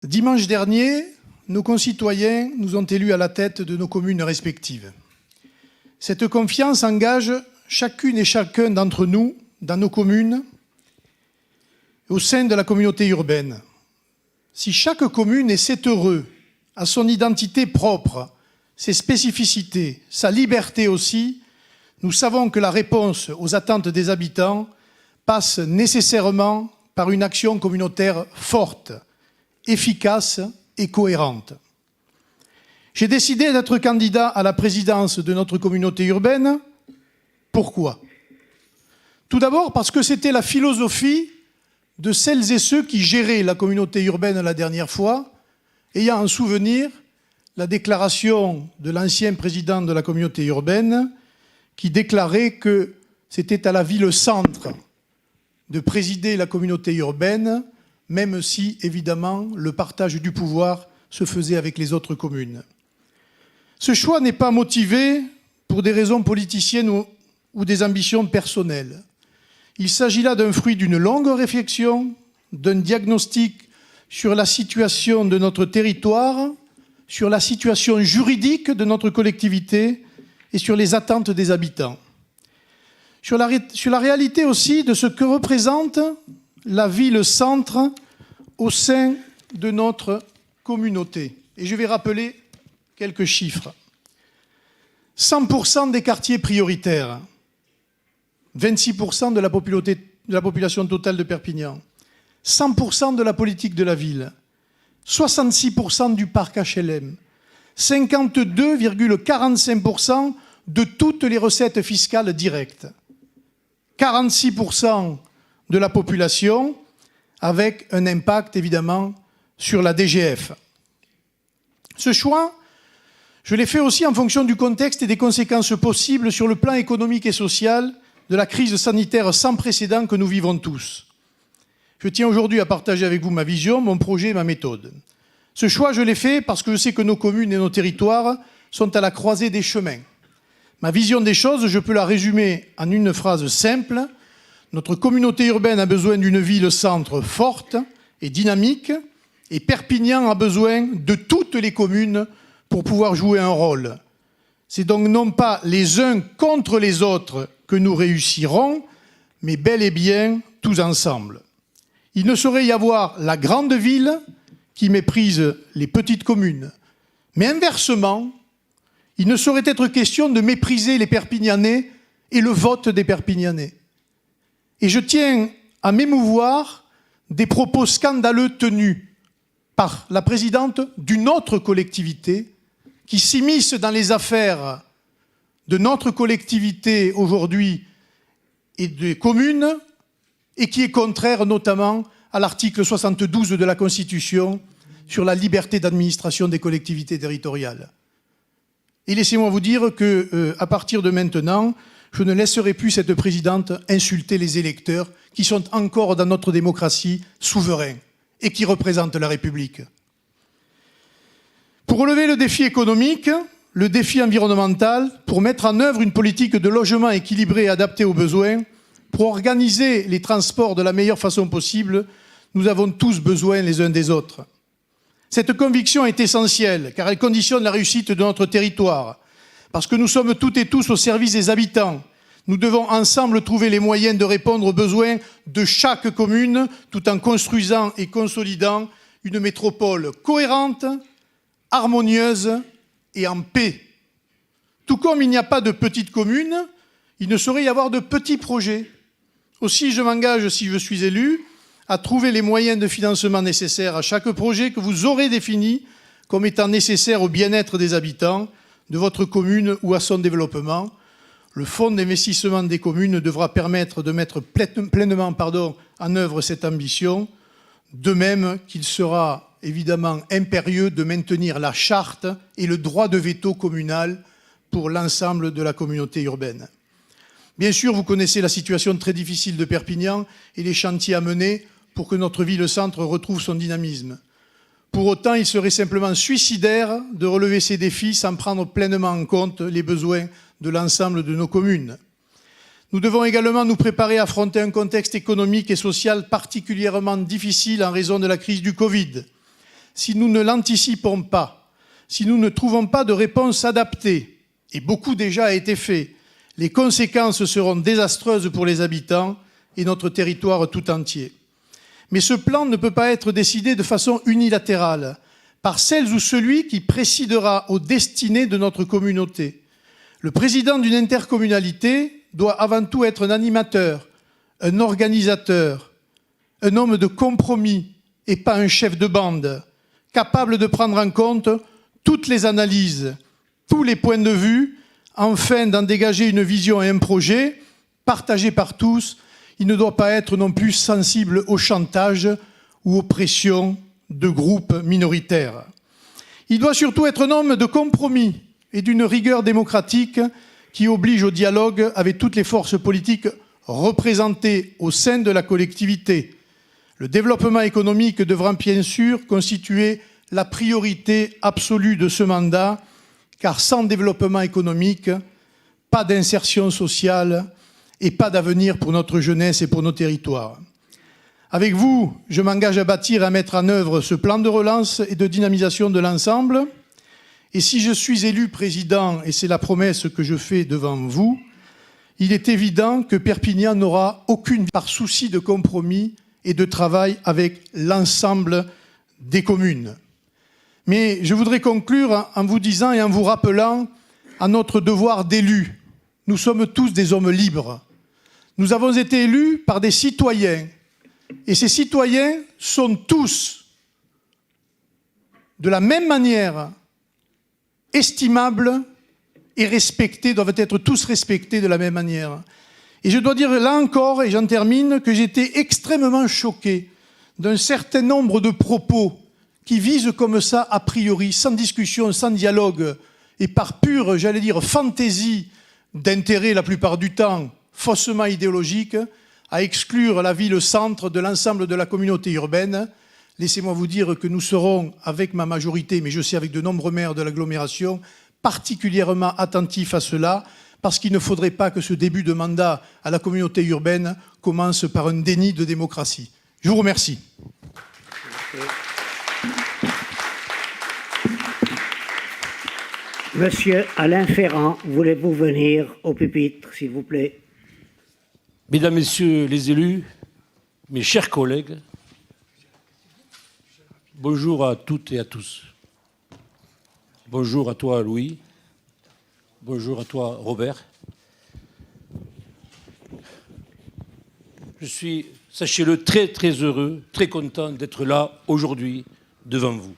Dimanche dernier, nos concitoyens nous ont élus à la tête de nos communes respectives. Cette confiance engage chacune et chacun d'entre nous dans nos communes, au sein de la communauté urbaine. Si chaque commune est heureux, a son identité propre, ses spécificités, sa liberté aussi, nous savons que la réponse aux attentes des habitants passe nécessairement par une action communautaire forte, efficace et cohérente. J'ai décidé d'être candidat à la présidence de notre communauté urbaine. Pourquoi ? Tout d'abord parce que c'était la philosophie de celles et ceux qui géraient la communauté urbaine la dernière fois, ayant en souvenir la déclaration de l'ancien président de la communauté urbaine qui déclarait que c'était à la ville-centre de présider la communauté urbaine, même si, évidemment, le partage du pouvoir se faisait avec les autres communes. Ce choix n'est pas motivé pour des raisons politiciennes ou des ambitions personnelles. Il s'agit là d'un fruit d'une longue réflexion, d'un diagnostic sur la situation de notre territoire, sur la situation juridique de notre collectivité et sur les attentes des habitants. Sur la réalité aussi de ce que représente la ville-centre au sein de notre communauté. Et je vais rappeler quelques chiffres. 100% des quartiers prioritaires, 26% de la population totale de Perpignan, 100% de la politique de la ville, 66% du parc HLM, 52,45% de toutes les recettes fiscales directes, 46% de la population, avec un impact évidemment sur la DGF. Ce choix, je l'ai fait aussi en fonction du contexte et des conséquences possibles sur le plan économique et social de la crise sanitaire sans précédent que nous vivons tous. Je tiens aujourd'hui à partager avec vous ma vision, mon projet et ma méthode. Ce choix, je l'ai fait parce que je sais que nos communes et nos territoires sont à la croisée des chemins. Ma vision des choses, je peux la résumer en une phrase simple. Notre communauté urbaine a besoin d'une ville-centre forte et dynamique, et Perpignan a besoin de toutes les communes pour pouvoir jouer un rôle. C'est donc non pas les uns contre les autres que nous réussirons, mais bel et bien tous ensemble. Il ne saurait y avoir la grande ville qui méprise les petites communes. Mais inversement, il ne saurait être question de mépriser les Perpignanais et le vote des Perpignanais. Et je tiens à m'émouvoir des propos scandaleux tenus par la présidente d'une autre collectivité qui s'immisce dans les affaires de notre collectivité aujourd'hui et des communes et qui est contraire notamment à l'article 72 de la Constitution sur la liberté d'administration des collectivités territoriales. Et laissez-moi vous dire qu'à partir de maintenant, je ne laisserai plus cette présidente insulter les électeurs qui sont encore dans notre démocratie souverains et qui représentent la République. Pour relever le défi économique, le défi environnemental, pour mettre en œuvre une politique de logement équilibrée et adaptée aux besoins, pour organiser les transports de la meilleure façon possible, nous avons tous besoin les uns des autres. Cette conviction est essentielle car elle conditionne la réussite de notre territoire. Parce que nous sommes toutes et tous au service des habitants. Nous devons ensemble trouver les moyens de répondre aux besoins de chaque commune tout en construisant et consolidant une métropole cohérente, harmonieuse et en paix. Tout comme il n'y a pas de petites communes, il ne saurait y avoir de petits projets. Aussi, je m'engage, si je suis élu, à trouver les moyens de financement nécessaires à chaque projet que vous aurez défini comme étant nécessaire au bien-être des habitants de votre commune ou à son développement. Le fonds d'investissement des communes devra permettre de mettre pleinement en œuvre cette ambition, de même qu'il sera évidemment impérieux de maintenir la charte et le droit de veto communal pour l'ensemble de la communauté urbaine. Bien sûr, vous connaissez la situation très difficile de Perpignan et les chantiers à mener pour que notre ville-centre retrouve son dynamisme. Pour autant, il serait simplement suicidaire de relever ces défis sans prendre pleinement en compte les besoins de l'ensemble de nos communes. Nous devons également nous préparer à affronter un contexte économique et social particulièrement difficile en raison de la crise du Covid. si nous ne l'anticipons pas, si nous ne trouvons pas de réponse adaptée, et beaucoup déjà a été fait, les conséquences seront désastreuses pour les habitants et notre territoire tout entier. Mais ce plan ne peut pas être décidé de façon unilatérale par celles ou celui qui présidera aux destinées de notre communauté. Le président d'une intercommunalité doit avant tout être un animateur, un organisateur, un homme de compromis et pas un chef de bande, capable de prendre en compte toutes les analyses, tous les points de vue, afin d'en dégager une vision et un projet partagé par tous. Il ne doit pas être non plus sensible au chantage ou aux pressions de groupes minoritaires. Il doit surtout être un homme de compromis et d'une rigueur démocratique qui oblige au dialogue avec toutes les forces politiques représentées au sein de la collectivité. Le développement économique devra bien sûr constituer la priorité absolue de ce mandat, car sans développement économique, pas d'insertion sociale et pas d'avenir pour notre jeunesse et pour nos territoires. Avec vous, je m'engage à bâtir et à mettre en œuvre ce plan de relance et de dynamisation de l'ensemble. Et si je suis élu président, et c'est la promesse que je fais devant vous, il est évident que Perpignan n'aura aucune par souci de compromis et de travail avec l'ensemble des communes. Mais je voudrais conclure en vous disant et en vous rappelant à notre devoir d'élus. Nous sommes tous des hommes libres. Nous avons été élus par des citoyens. Et ces citoyens sont tous, de la même manière, estimables et respectés, doivent être tous respectés de la même manière. Et je dois dire là encore, et j'en termine, que j'étais extrêmement choqué d'un certain nombre de propos qui visent comme ça, a priori, sans discussion, sans dialogue, et par pure, j'allais dire, fantaisie d'intérêt la plupart du temps, faussement idéologique, à exclure la ville-centre de l'ensemble de la communauté urbaine. Laissez-moi vous dire que nous serons, avec ma majorité, mais je sais avec de nombreux maires de l'agglomération, particulièrement attentifs à cela, parce qu'il ne faudrait pas que ce début de mandat à la communauté urbaine commence par un déni de démocratie. Je vous remercie. Monsieur Alain Ferrand, voulez-vous venir au pupitre, s'il vous plaît? Mesdames, Messieurs les élus, mes chers collègues, bonjour à toutes et à tous. Bonjour à toi, Louis. Bonjour à toi, Robert. Je suis, sachez-le, très, très heureux, très content d'être là aujourd'hui devant vous.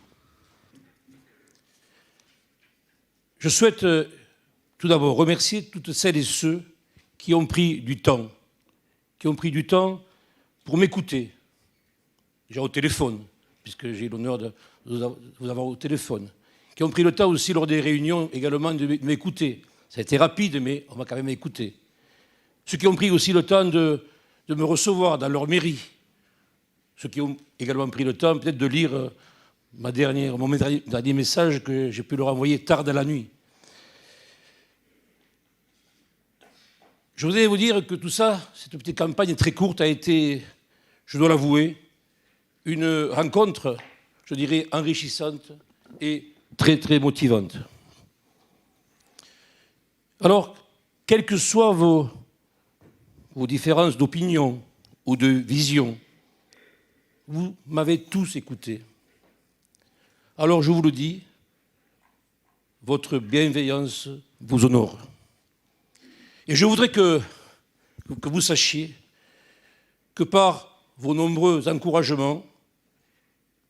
Je souhaite tout d'abord remercier toutes celles et ceux qui ont pris du temps pour m'écouter. Déjà au téléphone, puisque j'ai l'honneur de vous avoir au téléphone. Qui ont pris le temps aussi lors des réunions également de m'écouter. Ça a été rapide, mais on m'a quand même écouté. Ceux qui ont pris aussi le temps de me recevoir dans leur mairie. Ceux qui ont également pris le temps peut-être de lire mon dernier message que j'ai pu leur envoyer tard dans la nuit. Je voudrais vous dire que tout ça, cette petite campagne très courte a été, je dois l'avouer, une rencontre, je dirais, enrichissante et très, très motivante. Alors, quelles que soient vos différences d'opinion ou de vision, vous m'avez tous écouté. Alors, je vous le dis, votre bienveillance vous honore. Et je voudrais que vous sachiez que par vos nombreux encouragements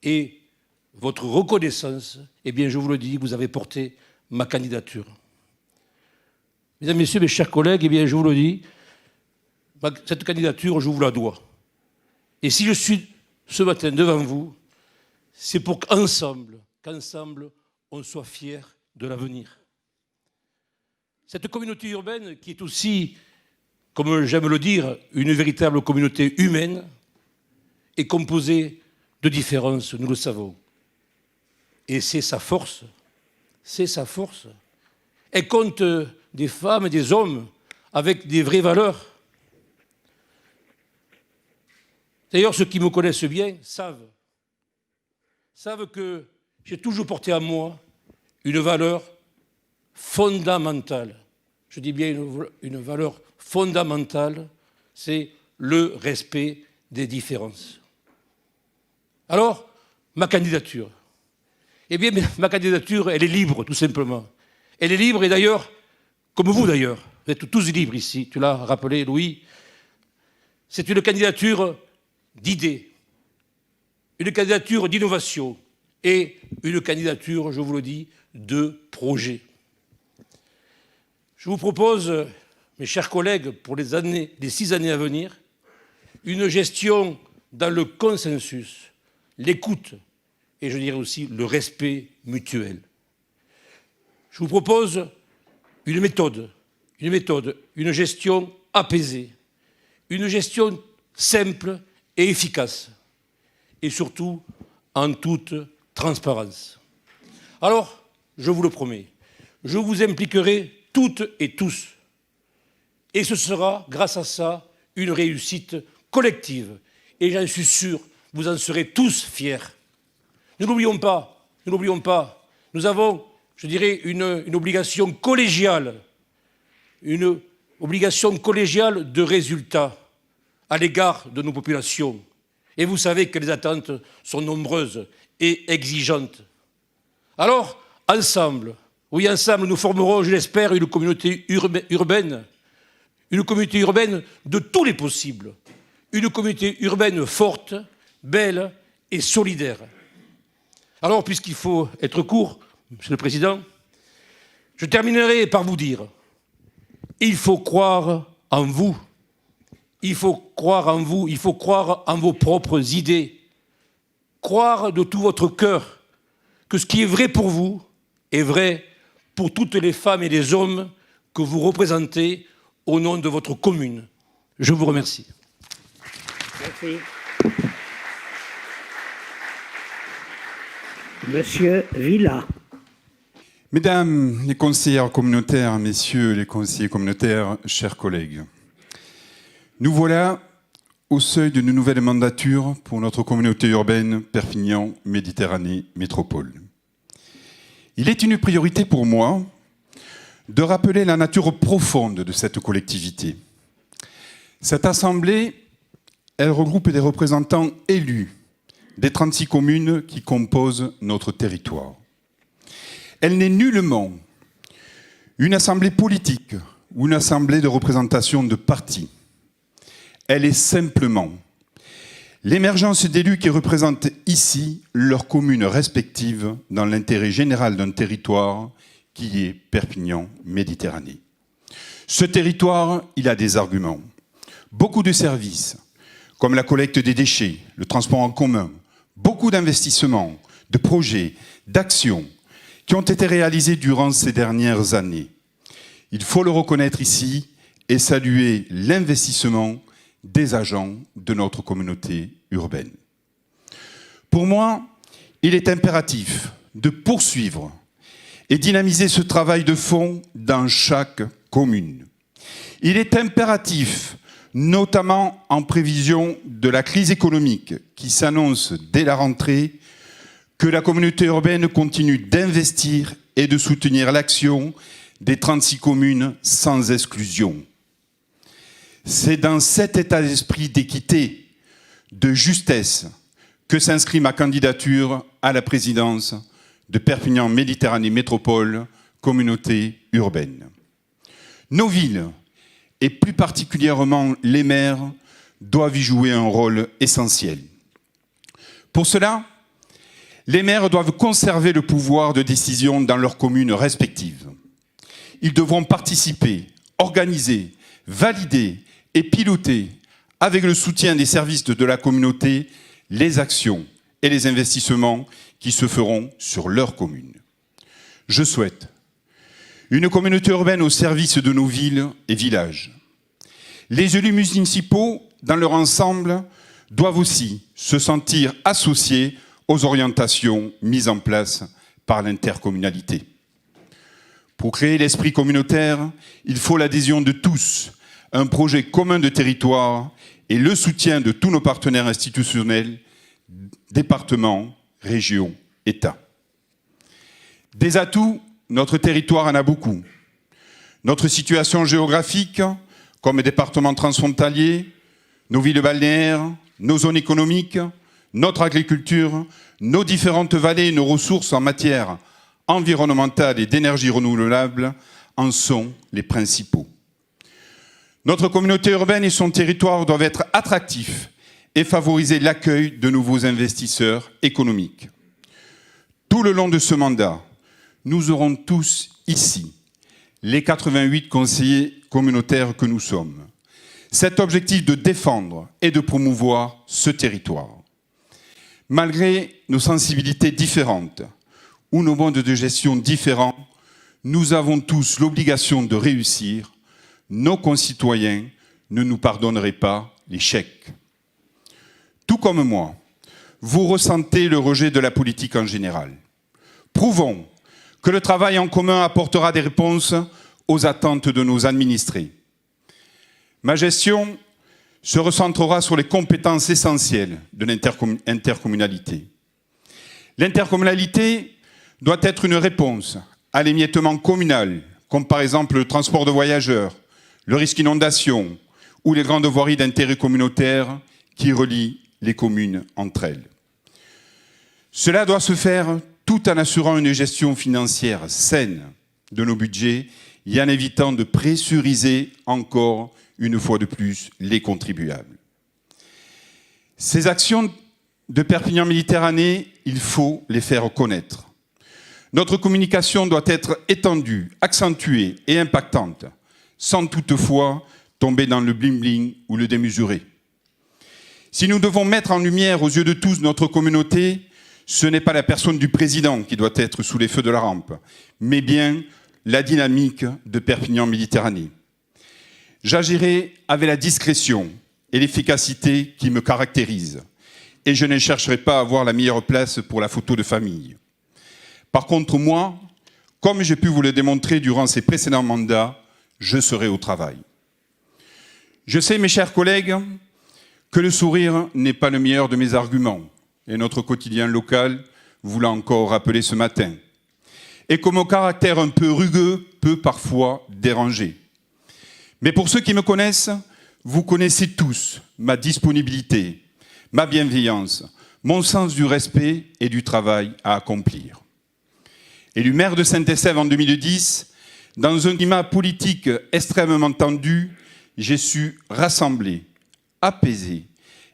et votre reconnaissance, eh bien, je vous le dis, vous avez porté ma candidature. Mesdames, Messieurs, mes chers collègues, eh bien, je vous le dis, cette candidature, je vous la dois. Et si je suis ce matin devant vous, c'est pour qu'ensemble, on soit fiers de l'avenir. Cette communauté urbaine, qui est aussi, comme j'aime le dire, une véritable communauté humaine, est composée de différences, nous le savons. Et c'est sa force. C'est sa force. Elle compte des femmes et des hommes avec des vraies valeurs. D'ailleurs, ceux qui me connaissent bien savent savent que j'ai toujours porté en moi une valeur fondamentale. Je dis bien une valeur fondamentale, c'est le respect des différences. Alors, ma candidature. Eh bien, ma candidature, elle est libre, tout simplement. Elle est libre, et d'ailleurs, comme vous d'ailleurs, vous êtes tous libres ici, tu l'as rappelé, Louis, c'est une candidature d'idées, une candidature d'innovation et une candidature, je vous le dis, de projet. Je vous propose, mes chers collègues, pour les 6 années à venir, une gestion dans le consensus, l'écoute et je dirais aussi le respect mutuel. Je vous propose une méthode, une gestion apaisée, une gestion simple et efficace, et surtout en toute transparence. Alors, je vous le promets, je vous impliquerai toutes et tous, et ce sera, grâce à ça, une réussite collective, et j'en suis sûr, vous en serez tous fiers. Ne l'oublions pas, nous avons, je dirais, une obligation collégiale, de résultats à l'égard de nos populations. Et vous savez que les attentes sont nombreuses et exigeantes. Alors, ensemble, nous formerons, je l'espère, une communauté urbaine de tous les possibles, une communauté urbaine forte, belle et solidaire. Alors, puisqu'il faut être court, Monsieur le Président, je terminerai par vous dire, il faut croire en vous, il faut croire en vos propres idées, croire de tout votre cœur que ce qui est vrai pour vous est vrai pour toutes les femmes et les hommes que vous représentez au nom de votre commune. Je vous remercie. Merci. Monsieur Villa. Mesdames les conseillères communautaires, messieurs les conseillers communautaires, chers collègues, nous voilà au seuil d'une nouvelle mandature pour notre communauté urbaine Perpignan Méditerranée Métropole. Il est une priorité pour moi de rappeler la nature profonde de cette collectivité. Cette assemblée, elle regroupe des représentants élus des 36 communes qui composent notre territoire. Elle n'est nullement une assemblée politique ou une assemblée de représentation de partis. Elle est simplement l'émergence d'élus qui représentent ici leurs communes respectives dans l'intérêt général d'un territoire qui est Perpignan Méditerranée. Ce territoire, il a des arguments. Beaucoup de services, comme la collecte des déchets, le transport en commun, beaucoup d'investissements, de projets, d'actions qui ont été réalisés durant ces dernières années. Il faut le reconnaître ici et saluer l'investissement des agents de notre communauté urbaine. Pour moi, il est impératif de poursuivre et dynamiser ce travail de fond dans chaque commune. Il est impératif, notamment en prévision de la crise économique qui s'annonce dès la rentrée, que la communauté urbaine continue d'investir et de soutenir l'action des 36 communes sans exclusion. C'est dans cet état d'esprit d'équité, de justesse, que s'inscrit ma candidature à la présidence de Perpignan Méditerranée Métropole, communauté urbaine. Nos villes, et plus particulièrement les maires, doivent y jouer un rôle essentiel. Pour cela, les maires doivent conserver le pouvoir de décision dans leurs communes respectives. Ils devront participer, organiser, valider et piloter, avec le soutien des services de la communauté, les actions et les investissements qui se feront sur leur commune. Je souhaite une communauté urbaine au service de nos villes et villages. Les élus municipaux, dans leur ensemble, doivent aussi se sentir associés aux orientations mises en place par l'intercommunalité. Pour créer l'esprit communautaire, il faut l'adhésion de tous, un projet commun de territoire et le soutien de tous nos partenaires institutionnels, départements, région, État. Des atouts, notre territoire en a beaucoup. Notre situation géographique, comme département transfrontalier, nos villes balnéaires, nos zones économiques, notre agriculture, nos différentes vallées et nos ressources en matière environnementale et d'énergie renouvelable en sont les principaux. Notre communauté urbaine et son territoire doivent être attractifs et favoriser l'accueil de nouveaux investisseurs économiques. Tout le long de ce mandat, nous aurons tous ici, les 88 conseillers communautaires que nous sommes, cet objectif de défendre et de promouvoir ce territoire. Malgré nos sensibilités différentes ou nos modes de gestion différents, nous avons tous l'obligation de réussir. Nos concitoyens ne nous pardonneraient pas l'échec. Tout comme moi, vous ressentez le rejet de la politique en général. Prouvons que le travail en commun apportera des réponses aux attentes de nos administrés. Ma gestion se recentrera sur les compétences essentielles de l'intercommunalité. L'intercommunalité doit être une réponse à l'émiettement communal, comme par exemple le transport de voyageurs, le risque inondation ou les grandes voiries d'intérêt communautaire qui relient les communes entre elles. Cela doit se faire tout en assurant une gestion financière saine de nos budgets et en évitant de pressuriser encore une fois de plus les contribuables. Ces actions de Perpignan Méditerranée, il faut les faire connaître. Notre communication doit être étendue, accentuée et impactante, sans toutefois tomber dans le bling-bling ou le démesuré. Si nous devons mettre en lumière aux yeux de tous notre communauté, ce n'est pas la personne du président qui doit être sous les feux de la rampe, mais bien la dynamique de Perpignan Méditerranée. J'agirai avec la discrétion et l'efficacité qui me caractérisent, et je ne chercherai pas à avoir la meilleure place pour la photo de famille. Par contre, moi, comme j'ai pu vous le démontrer durant ces précédents mandats, je serai au travail. Je sais, mes chers collègues, que le sourire n'est pas le meilleur de mes arguments, et notre quotidien local vous l'a encore rappelé ce matin, et que mon caractère un peu rugueux peut parfois déranger. Mais pour ceux qui me connaissent, vous connaissez tous ma disponibilité, ma bienveillance, mon sens du respect et du travail à accomplir. Élu maire de Saint-Estève en 2010, dans un climat politique extrêmement tendu, j'ai su rassembler, apaiser,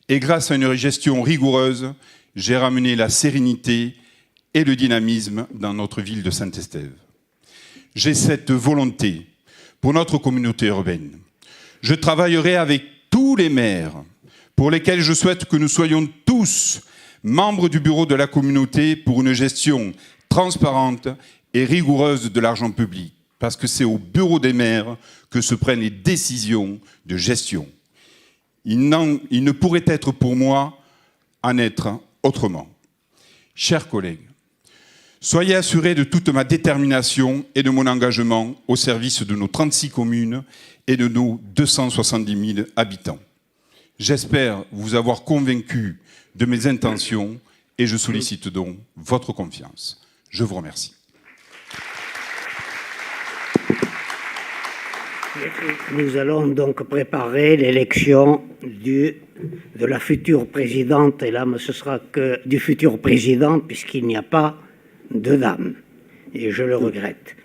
et grâce à une gestion rigoureuse, j'ai ramené la sérénité et le dynamisme dans notre ville de Saint-Estève. J'ai cette volonté pour notre communauté urbaine. Je travaillerai avec tous les maires pour lesquels je souhaite que nous soyons tous membres du bureau de la communauté pour une gestion transparente et rigoureuse de l'argent public, parce que c'est au bureau des maires que se prennent les décisions de gestion. Il ne pourrait être pour moi en être autrement. Chers collègues, soyez assurés de toute ma détermination et de mon engagement au service de nos 36 communes et de nos 270 000 habitants. J'espère vous avoir convaincu de mes intentions et je sollicite donc votre confiance. Je vous remercie. Nous allons donc préparer l'élection de la future présidente, et là ce sera que du futur président puisqu'il n'y a pas de dame, et je le regrette.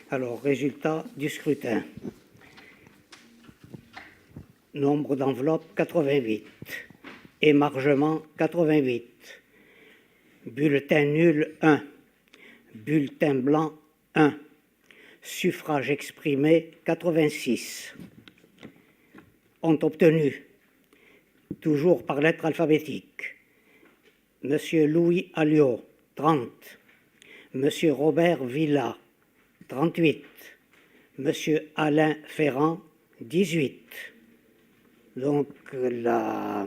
Alors, résultat du scrutin. Nombre d'enveloppes 88, émargement 88, bulletin nul 1, bulletin blanc 1, suffrage exprimé 86. Ont obtenu, toujours par lettre alphabétique, Monsieur Louis Alliot, 30, Monsieur Robert Villa, 38, Monsieur Alain Ferrand, 18. Donc la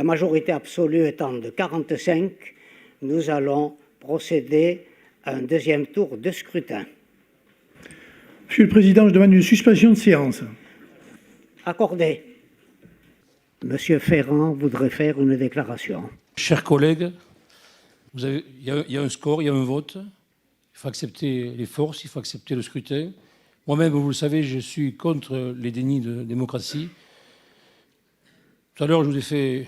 majorité absolue étant de 45, nous allons procéder à un deuxième tour de scrutin. Monsieur le Président, je demande une suspension de séance. Accordé. Monsieur Ferrand voudrait faire une déclaration. Chers collègues, il y a un score, il y a un vote. Il faut accepter les forces, il faut accepter le scrutin. Moi-même, vous le savez, je suis contre les dénis de démocratie. Tout à l'heure, je vous ai fait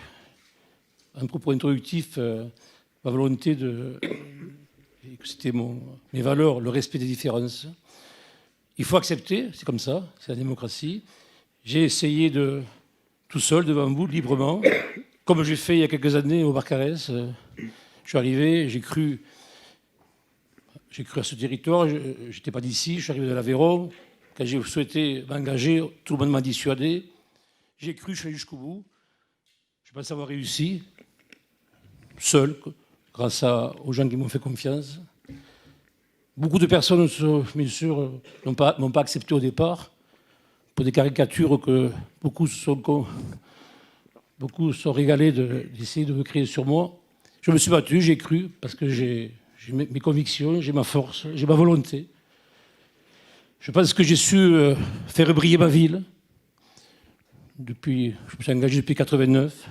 un propos introductif, ma volonté de... C'était mes valeurs, le respect des différences. Il faut accepter, c'est comme ça, c'est la démocratie. J'ai essayé de, tout seul, devant vous, librement, comme j'ai fait il y a quelques années au Barcarès. Je suis arrivé, j'ai cru à ce territoire, je n'étais pas d'ici, je suis arrivé de l'Aveyron. Quand j'ai souhaité m'engager, tout le monde m'a dissuadé. J'ai cru, je suis allé jusqu'au bout. Je pense avoir réussi, seul, grâce aux gens qui m'ont fait confiance. Beaucoup de personnes, bien sûr, n'ont pas accepté au départ, pour des caricatures que beaucoup sont régalés d'essayer de me créer sur moi. Je me suis battu, j'ai cru, parce que j'ai mes convictions, j'ai ma force, j'ai ma volonté. Je pense que j'ai su faire briller ma ville. Je me suis engagé depuis 1989.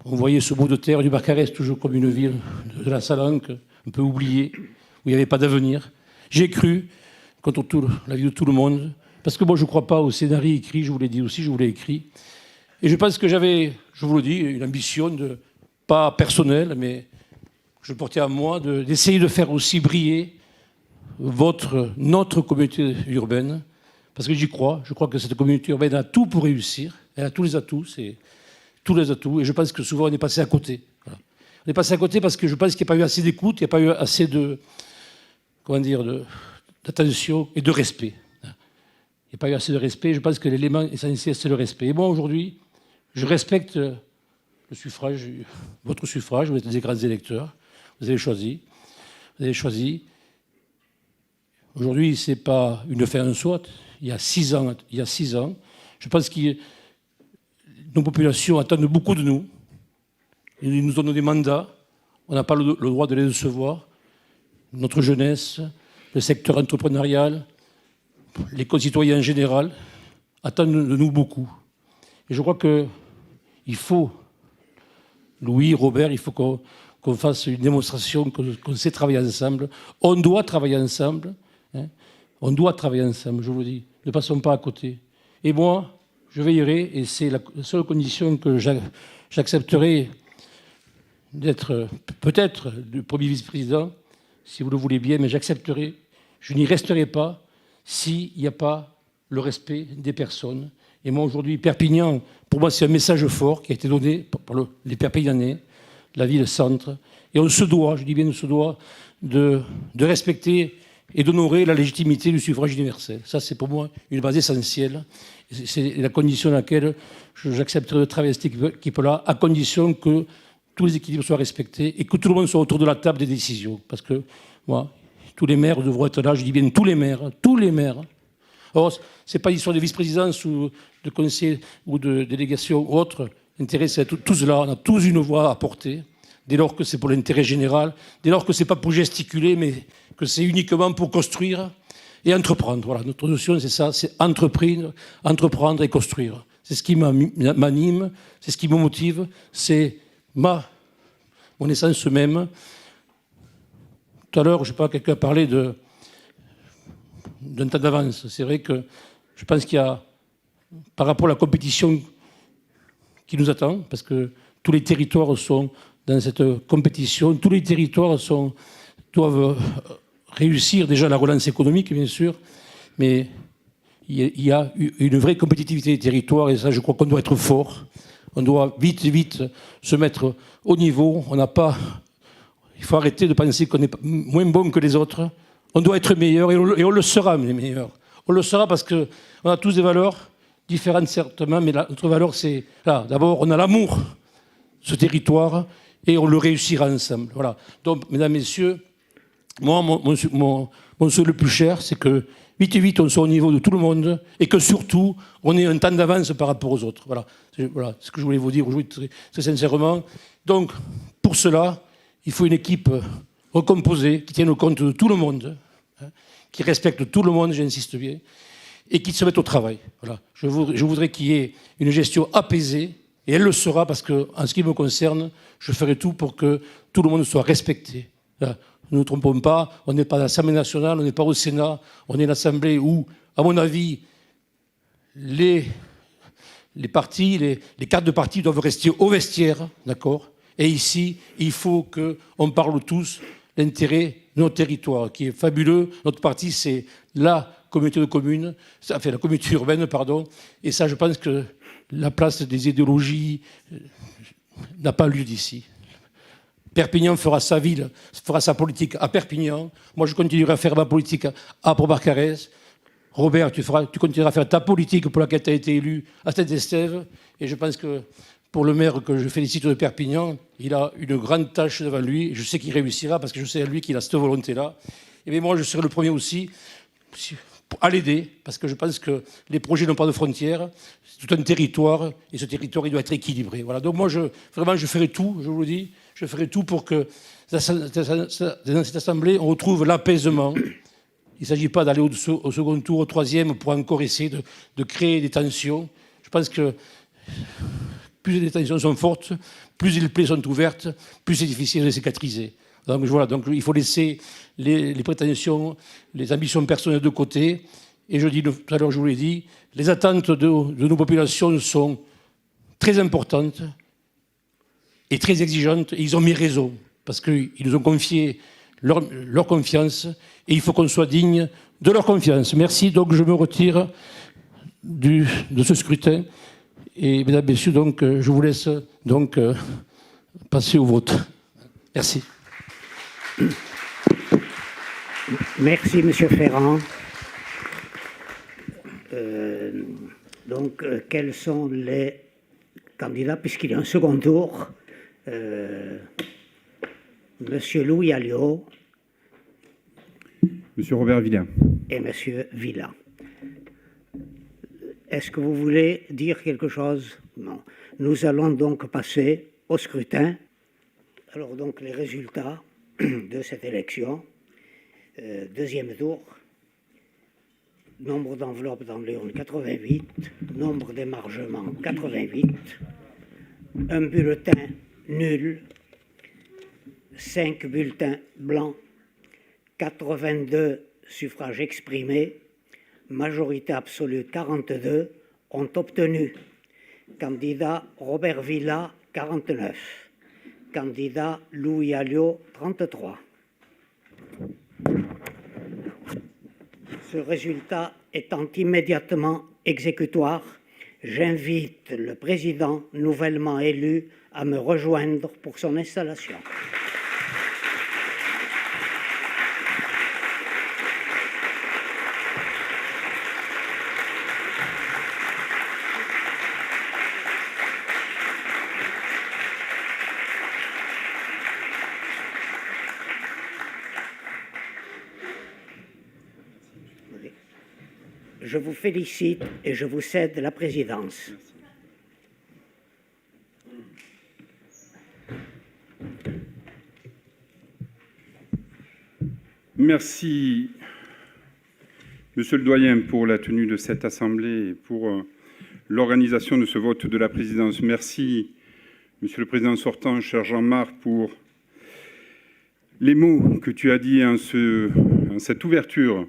On voyait ce bout de terre du Barcarès toujours comme une ville de la Salanque, un peu oubliée, où il n'y avait pas d'avenir. J'ai cru, contre la vie de tout le monde, parce que moi je ne crois pas au scénario écrit, je vous l'ai dit aussi, je vous l'ai écrit. Et je pense que j'avais, je vous le dis, une ambition, pas personnelle, mais je portais à moi, d'essayer de faire aussi briller notre communauté urbaine, parce que j'y crois. Je crois que cette communauté urbaine a tout pour réussir, elle a tous les atouts, et je pense que souvent on est passé à côté. Voilà. On est passé à côté parce que je pense qu'il n'y a pas eu assez d'écoute, il n'y a pas eu assez d'attention et de respect. Il n'y a pas eu assez de respect, je pense que l'élément essentiel c'est le respect. Et moi aujourd'hui, je respecte le suffrage, votre suffrage, vous êtes des grands électeurs, vous avez choisi. Aujourd'hui, ce n'est pas une fin en soi. Il y a 6 ans, je pense que nos populations attendent beaucoup de nous. Ils nous donnent des mandats. On n'a pas le droit de les décevoir. Notre jeunesse, le secteur entrepreneurial, les concitoyens en général attendent de nous beaucoup. Et je crois qu'il faut, Louis, Robert, il faut qu'on fasse une démonstration qu'on sait travailler ensemble. On doit travailler ensemble. Hein. On doit travailler ensemble, je vous le dis. Ne passons pas à côté. Et moi, je veillerai, et c'est la seule condition que j'accepterai d'être peut-être le premier vice-président, si vous le voulez bien, mais j'accepterai. Je n'y resterai pas s'il n'y a pas le respect des personnes. Et moi, aujourd'hui, Perpignan, pour moi, c'est un message fort qui a été donné par les Perpignanais, la ville-centre. Et on se doit, je dis bien on se doit, de respecter et d'honorer la légitimité du suffrage universel. Ça, c'est pour moi une base essentielle. C'est la condition dans laquelle j'accepterai de travailler cette équipe-là, à condition que tous les équilibres soient respectés et que tout le monde soit autour de la table des décisions. Parce que, moi, tous les maires devront être là, je dis bien tous les maires. Or, ce n'est pas l'histoire de vice-présidence ou de conseil ou de délégation ou autre. L'intérêt, c'est d'être tous là, on a tous une voix à porter, dès lors que c'est pour l'intérêt général, dès lors que ce n'est pas pour gesticuler, mais que c'est uniquement pour construire et entreprendre. Voilà, notre notion, c'est ça, c'est entreprendre et construire. C'est ce qui m'anime, c'est ce qui me motive, c'est mon essence même. Tout à l'heure, je ne sais pas, quelqu'un a parlé d'un temps d'avance. C'est vrai que je pense qu'il y a, par rapport à la compétition qui nous attend, parce que tous les territoires sont dans cette compétition, tous les territoires doivent réussir déjà la relance économique, bien sûr, mais il y a une vraie compétitivité des territoires, et ça, je crois qu'on doit être fort. On doit vite se mettre au niveau. Il faut arrêter de penser qu'on est moins bon que les autres. On doit être meilleur, et on le sera, les meilleurs. On le sera parce qu'on a tous des valeurs différentes, certainement, mais notre valeur, c'est là. D'abord, on a l'amour de ce territoire, et on le réussira ensemble. Voilà. Donc, mesdames, messieurs, moi, mon souhait le plus cher, c'est que vite, on soit au niveau de tout le monde, et que surtout, on ait un temps d'avance par rapport aux autres. Voilà ce que je voulais vous dire aujourd'hui très sincèrement. Donc, pour cela, il faut une équipe recomposée, qui tienne compte de tout le monde, hein, qui respecte tout le monde, j'insiste bien, et qui se mette au travail. Voilà. Je voudrais qu'il y ait une gestion apaisée, Et elle le sera parce que, en ce qui me concerne, je ferai tout pour que tout le monde soit respecté. Ne nous trompons pas, on n'est pas à l'Assemblée nationale, on n'est pas au Sénat, on est une assemblée où, à mon avis, les partis, les cartes de parti doivent rester au vestiaire, d'accord? Et ici, il faut qu'on parle tous l'intérêt de notre territoire, qui est fabuleux. Notre parti, c'est la communauté de communes, enfin la communauté urbaine, pardon. Et ça, je pense que la place des idéologies n'a pas lieu d'ici. Perpignan fera sa ville, fera sa politique à Perpignan. Moi, je continuerai à faire ma politique à Port-Barcarès. Robert, tu continueras à faire ta politique pour laquelle tu as été élu à Saint-Estève. Et je pense que pour le maire que je félicite de Perpignan, il a une grande tâche devant lui. Je sais qu'il réussira parce que je sais à lui qu'il a cette volonté-là. Et bien moi, je serai le premier aussi à l'aider parce que je pense que les projets n'ont pas de frontières. C'est tout un territoire et ce territoire, il doit être équilibré. Voilà. Donc moi, vraiment, je ferai tout, je vous le dis, je ferai tout pour que dans cette assemblée, on retrouve l'apaisement. Il ne s'agit pas d'aller au second tour, au troisième, pour encore essayer de créer des tensions. Je pense que plus les tensions sont fortes, plus les plaies sont ouvertes, plus c'est difficile de les cicatriser. Donc voilà, donc il faut laisser les prétentions, les ambitions personnelles de côté. Et je dis, tout à l'heure je vous l'ai dit, les attentes de nos populations sont très importantes et très exigeantes. Et ils ont mis raison, parce qu'ils nous ont confié leur confiance et il faut qu'on soit digne de leur confiance. Merci, donc je me retire de ce scrutin. Et mesdames, messieurs, donc, je vous laisse donc passer au vote. Merci. Merci, M. Ferrand. Quels sont les candidats, puisqu'il y a un second tour? Monsieur Louis Alliot. Monsieur Robert Villa. Et Monsieur Villa. Est-ce que vous voulez dire quelque chose? Non. Nous allons donc passer au scrutin. Alors donc les résultats de cette élection. Deuxième tour. Nombre d'enveloppes dans l'urne 88. Nombre d'émargements 88. Un bulletin nul. 5 bulletins blancs. 82 suffrages exprimés. Majorité absolue 42, ont obtenu candidat Robert Villa 49, candidat Louis Alliot 33. Ce résultat étant immédiatement exécutoire, j'invite le président nouvellement élu à me rejoindre pour son installation. Je vous félicite et je vous cède la présidence. Merci, Monsieur le Doyen, pour la tenue de cette assemblée et pour l'organisation de ce vote de la présidence. Merci, Monsieur le Président sortant, cher Jean-Marc, pour les mots que tu as dit en cette ouverture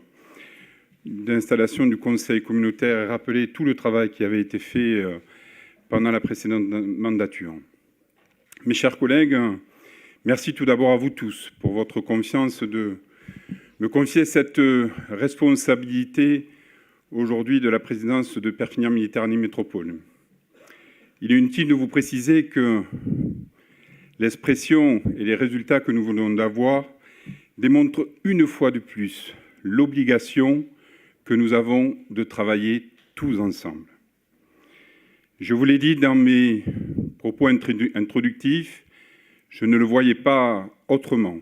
d'installation du Conseil communautaire et rappeler tout le travail qui avait été fait pendant la précédente mandature. Mes chers collègues, merci tout d'abord à vous tous pour votre confiance de me confier cette responsabilité aujourd'hui de la présidence de Perpignan Méditerranée Métropole. Il est utile de vous préciser que l'expression et les résultats que nous venons d'avoir démontrent une fois de plus l'obligation que nous avons de travailler tous ensemble. Je vous l'ai dit dans mes propos introductifs, je ne le voyais pas autrement.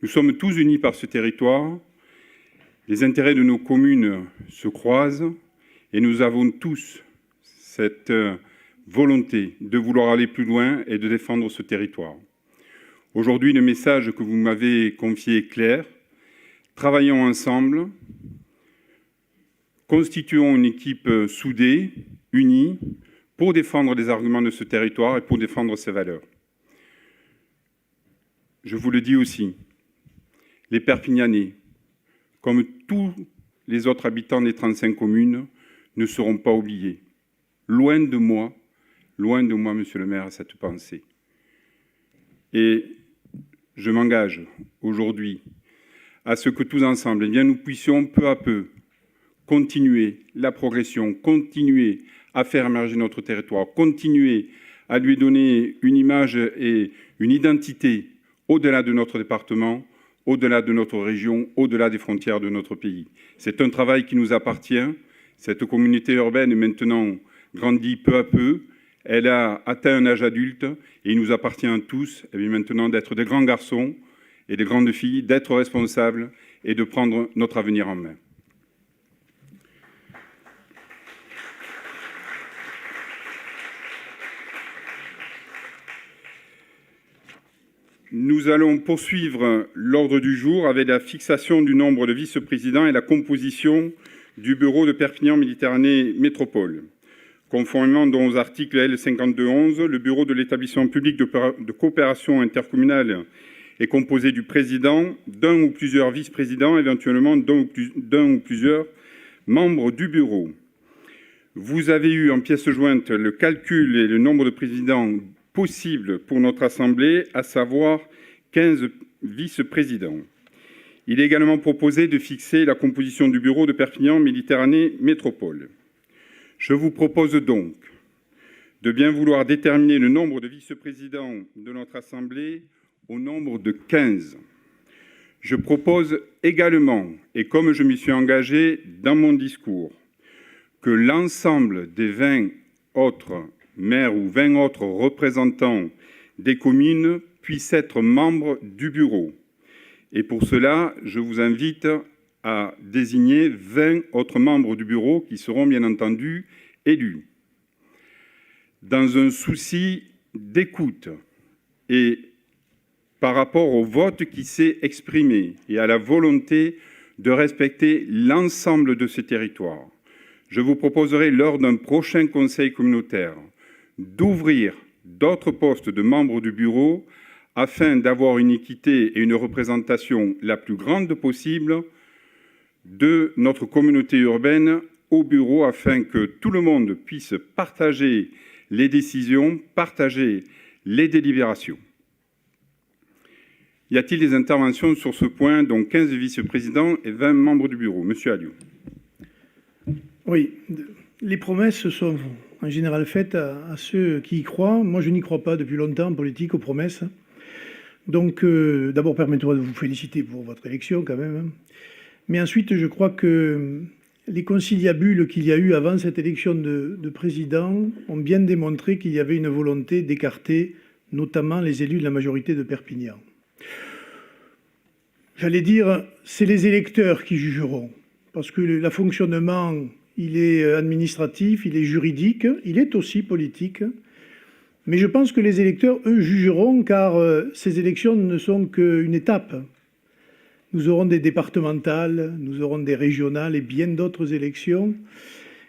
Nous sommes tous unis par ce territoire, les intérêts de nos communes se croisent et nous avons tous cette volonté de vouloir aller plus loin et de défendre ce territoire. Aujourd'hui, le message que vous m'avez confié est clair. Travaillons ensemble, constituons une équipe soudée, unie, pour défendre les arguments de ce territoire et pour défendre ses valeurs. Je vous le dis aussi, les Perpignanais, comme tous les autres habitants des 35 communes, ne seront pas oubliés. Loin de moi, monsieur le maire, cette pensée. Et je m'engage aujourd'hui à ce que tous ensemble, nous puissions peu à peu continuer la progression, continuer à faire émerger notre territoire, continuer à lui donner une image et une identité au-delà de notre département, au-delà de notre région, au-delà des frontières de notre pays. C'est un travail qui nous appartient. Cette communauté urbaine est maintenant grandie peu à peu. Elle a atteint un âge adulte et il nous appartient à tous maintenant d'être des grands garçons et des grandes filles, d'être responsables et de prendre notre avenir en main. Nous allons poursuivre l'ordre du jour avec la fixation du nombre de vice-présidents et la composition du bureau de Perpignan-Méditerranée Métropole. Conformément aux articles L5211, le bureau de l'établissement public de coopération intercommunale est composé du président, d'un ou plusieurs vice-présidents, éventuellement d'un ou plusieurs membres du bureau. Vous avez eu en pièce jointe le calcul et le nombre de présidents possibles pour notre Assemblée, à savoir 15 vice-présidents. Il est également proposé de fixer la composition du bureau de Perpignan-Méditerranée Métropole. Je vous propose donc de bien vouloir déterminer le nombre de vice-présidents de notre Assemblée au nombre de 15. Je propose également, et comme je m'y suis engagé dans mon discours, que l'ensemble des 20 autres maires ou 20 autres représentants des communes puissent être membres du bureau. Et pour cela, je vous invite à désigner 20 autres membres du bureau qui seront bien entendu élus. Dans un souci d'écoute et par rapport au vote qui s'est exprimé et à la volonté de respecter l'ensemble de ces territoires, je vous proposerai lors d'un prochain conseil communautaire d'ouvrir d'autres postes de membres du bureau afin d'avoir une équité et une représentation la plus grande possible de notre communauté urbaine au bureau afin que tout le monde puisse partager les décisions, partager les délibérations. Y a-t-il des interventions sur ce point? Donc 15 vice-présidents et 20 membres du bureau. Monsieur Alliot. Oui, les promesses sont en général faites à ceux qui y croient. Moi, je n'y crois pas depuis longtemps en politique aux promesses. Donc, d'abord, permettez-moi de vous féliciter pour votre élection quand même. Mais ensuite, je crois que les conciliabules qu'il y a eu avant cette élection de président ont bien démontré qu'il y avait une volonté d'écarter notamment les élus de la majorité de Perpignan. J'allais dire, c'est les électeurs qui jugeront, parce que le fonctionnement, il est administratif, il est juridique, il est aussi politique. Mais je pense que les électeurs, eux, jugeront, car ces élections ne sont qu'une étape. Nous aurons des départementales, nous aurons des régionales et bien d'autres élections.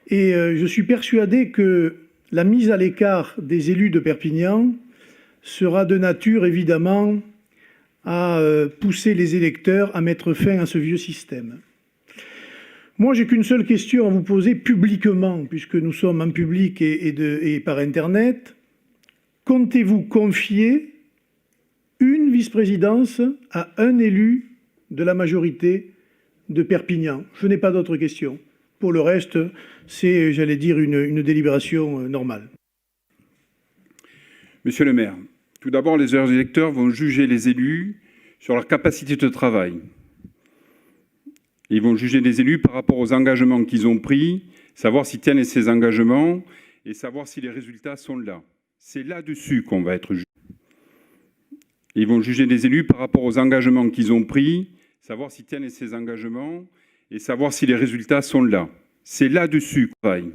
Et je suis persuadé que la mise à l'écart des élus de Perpignan sera de nature, évidemment, à pousser les électeurs à mettre fin à ce vieux système. Moi, j'ai qu'une seule question à vous poser publiquement, puisque nous sommes en public et par Internet. Comptez-vous confier une vice-présidence à un élu de la majorité de Perpignan? Je n'ai pas d'autres questions. Pour le reste, c'est, j'allais dire, une délibération normale. Monsieur le maire, tout d'abord, les électeurs vont juger les élus sur leur capacité de travail. Ils vont juger les élus par rapport aux engagements qu'ils ont pris, savoir s'ils tiennent ces engagements et savoir si les résultats sont là. C'est là-dessus qu'on va être jugé. Ils vont juger les élus par rapport aux engagements qu'ils ont pris, savoir s'ils tiennent ces engagements et savoir si les résultats sont là. C'est là-dessus qu'on travaille.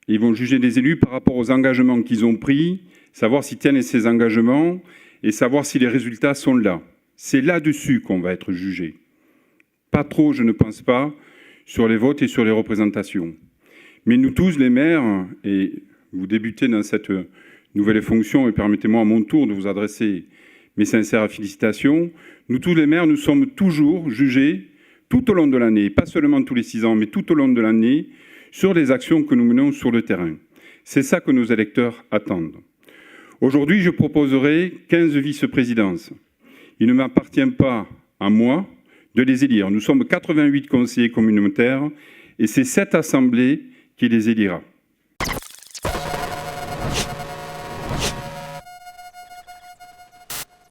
Ils vont juger les élus par rapport aux engagements qu'ils ont pris, savoir s'ils tiennent ces engagements et savoir si les résultats sont là. C'est là-dessus qu'on va être jugé. Pas trop, je ne pense pas, sur les votes et sur les représentations. Mais nous tous, les maires, et vous débutez dans cette nouvelle fonction, et permettez-moi à mon tour de vous adresser mes sincères félicitations, nous tous les maires, nous sommes toujours jugés tout au long de l'année, pas seulement tous les 6 ans, mais tout au long de l'année, sur les actions que nous menons sur le terrain. C'est ça que nos électeurs attendent. Aujourd'hui, je proposerai 15 vice-présidences. Il ne m'appartient pas à moi de les élire. Nous sommes 88 conseillers communautaires et c'est cette assemblée qui les élira.